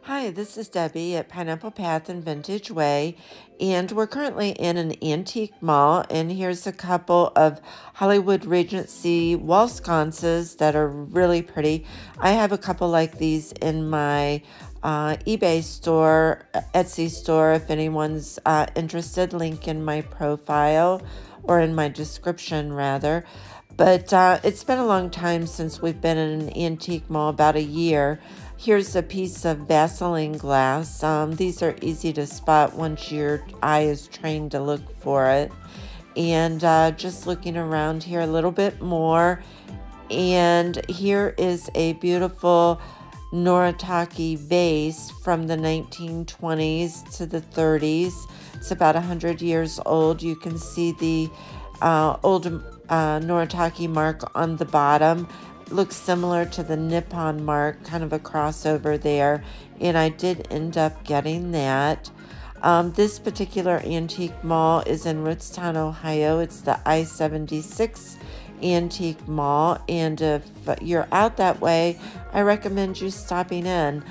Hi, this is Debbie at Pineapple Path and Vintage Way, and we're currently in an antique mall, and here's a couple of Hollywood Regency wall sconces that are really pretty. I have a couple like these in my eBay store, Etsy store, if anyone's interested. Link in my profile, or in my description rather. But it's been a long time since we've been in an antique mall, about a year. Here's a piece of Vaseline glass. These are easy to spot once your eye is trained to look for it. And just looking around here a little bit more. And here is a beautiful Noritake vase from the 1920s to the 30s. It's about 100 years old. You can see the old Noritake mark on the bottom. Looks similar to the Nippon mark, kind of a crossover there, and I did end up getting that. This particular antique mall is in Rootstown, Ohio. It's the I-76 Antique Mall, and if you're out that way, I recommend you stopping in.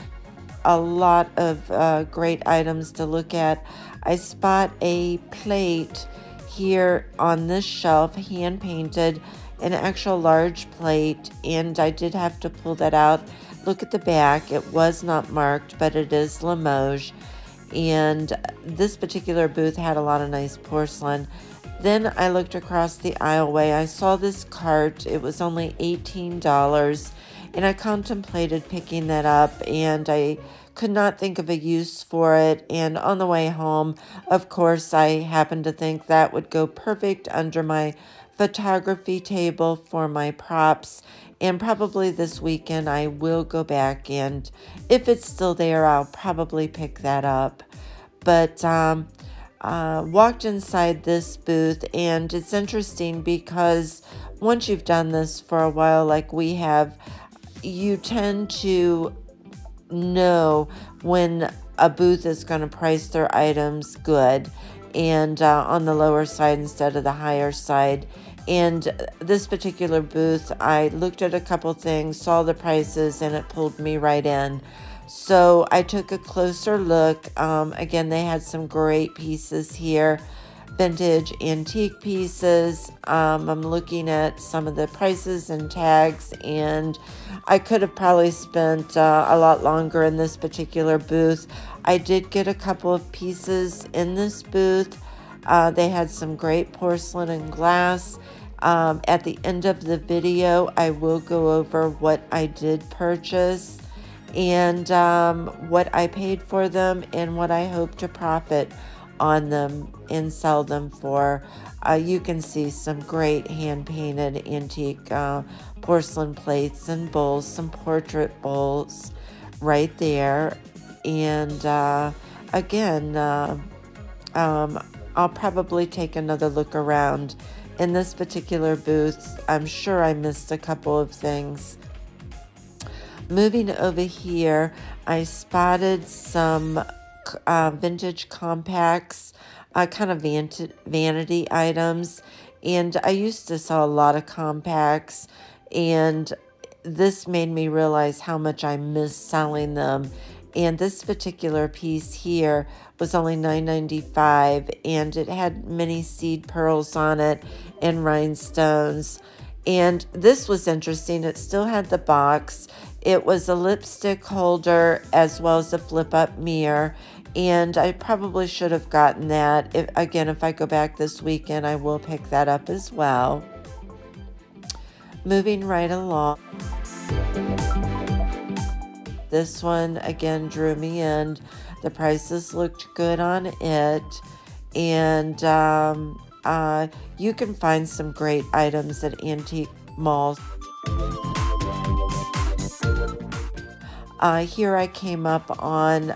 A lot of great items to look at. I spot a plate here on this shelf, hand painted, an actual large plate, and I did have to pull that out. Look at the back. It was not marked, but it is Limoges, and this particular booth had a lot of nice porcelain. Then I looked across the aisleway. I saw this cart. It was only $18, and I contemplated picking that up, and I could not think of a use for it. And on the way home, of course, I happened to think that would go perfect under my photography table for my props, and probably this weekend I will go back, and if it's still there, I'll probably pick that up. But walked inside this booth, and it's interesting because once you've done this for a while like we have, you tend to know when a booth is going to price their items good, and on the lower side instead of the higher side. And this particular booth, I looked at a couple things, saw the prices, and it pulled me right in. So I took a closer look. Again, they had some great pieces here, vintage antique pieces. I'm looking at some of the prices and tags, and I could have probably spent a lot longer in this particular booth. I did get a couple of pieces in this booth. They had some great porcelain and glass. At the end of the video, I will go over what I did purchase, and what I paid for them, and what I hope to profit on them and sell them for. You can see some great hand-painted antique porcelain plates and bowls, some portrait bowls right there. And again, I'll probably take another look around in this particular booth. I'm sure I missed a couple of things. Moving over here, I spotted some vintage compacts, kind of vanity items, and I used to sell a lot of compacts, and this made me realize how much I miss selling them. And this particular piece here was only $9.95, and it had many seed pearls on it and rhinestones. And this was interesting. It still had the box. It was a lipstick holder as well as a flip-up mirror, and I probably should have gotten that. If I go back this weekend, I will pick that up as well. Moving right along. This one, again, drew me in. The prices looked good on it. And you can find some great items at antique malls. Here I came up on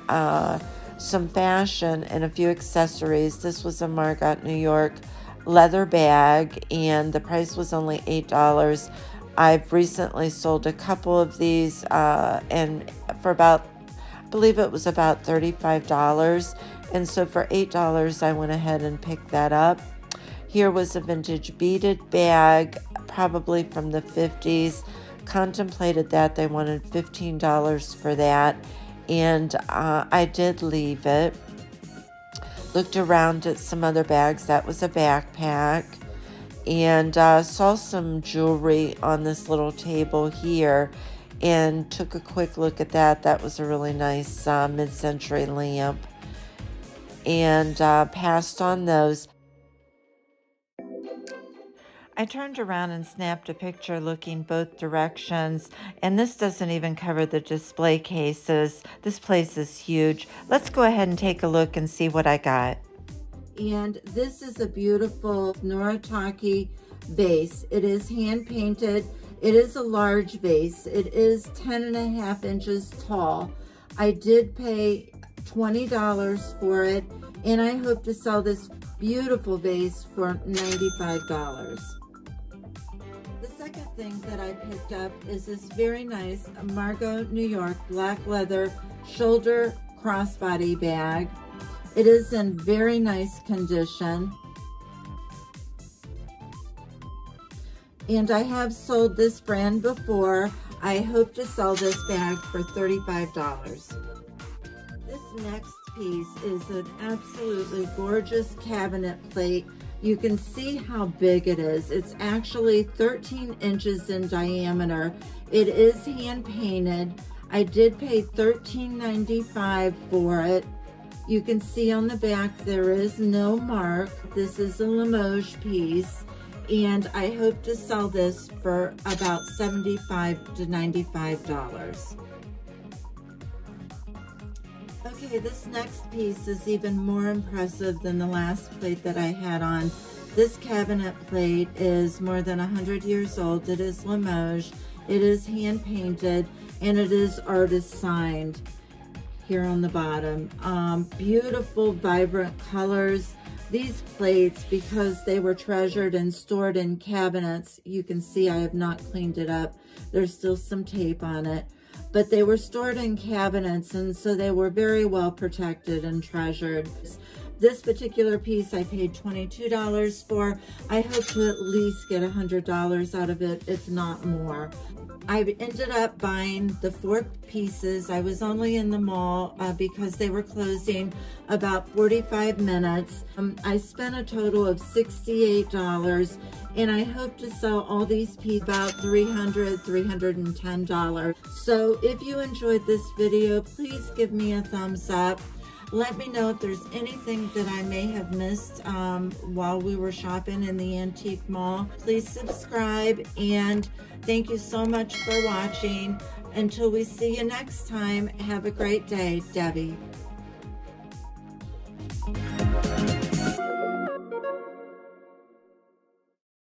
some fashion and a few accessories. This was a Margot, New York leather bag, and the price was only $8. I've recently sold a couple of these, and for about, I believe it was about $35. And so for $8, I went ahead and picked that up. Here was a vintage beaded bag, probably from the 50s. Contemplated that. They wanted $15 for that. and I did leave it. Looked around at some other bags. That was a backpack. And saw some jewelry on this little table here and took a quick look at that. That was a really nice mid-century lamp. And passed on those. I turned around and snapped a picture looking both directions, and this doesn't even cover the display cases. This place is huge. Let's go ahead and take a look and see what I got. And this is a beautiful Noritake vase. It is hand painted. It is a large vase. It is 10.5 inches tall. I did pay $20 for it, and I hope to sell this beautiful vase for $95. The second thing that I picked up is this very nice Margot, New York black leather shoulder crossbody bag. It is in very nice condition. And I have sold this brand before. I hope to sell this bag for $35. This next piece is an absolutely gorgeous cabinet plate. You can see how big it is. It's actually 13 inches in diameter. It is hand painted. I did pay $13.95 for it. You can see on the back there is no mark. This is a Limoges piece, and I hope to sell this for about $75 to $95. Okay, this next piece is even more impressive than the last plate that I had on. This cabinet plate is more than 100 years old. It is Limoges. It is hand painted, and it is artist signed here on the bottom. Beautiful, vibrant colors. These plates, because they were treasured and stored in cabinets, you can see I have not cleaned it up. There's still some tape on it. But they were stored in cabinets, and so they were very well protected and treasured. This particular piece I paid $22 for. I hope to at least get $100 out of it, if not more. I ended up buying the 4 pieces. I was only in the mall because they were closing about 45 minutes. I spent a total of $68, and I hope to sell all these pieces about $300, $310. So if you enjoyed this video, please give me a thumbs up. Let me know if there's anything that I may have missed while we were shopping in the antique mall. Please subscribe, and thank you so much for watching. Until we see you next time, have a great day. Debbie.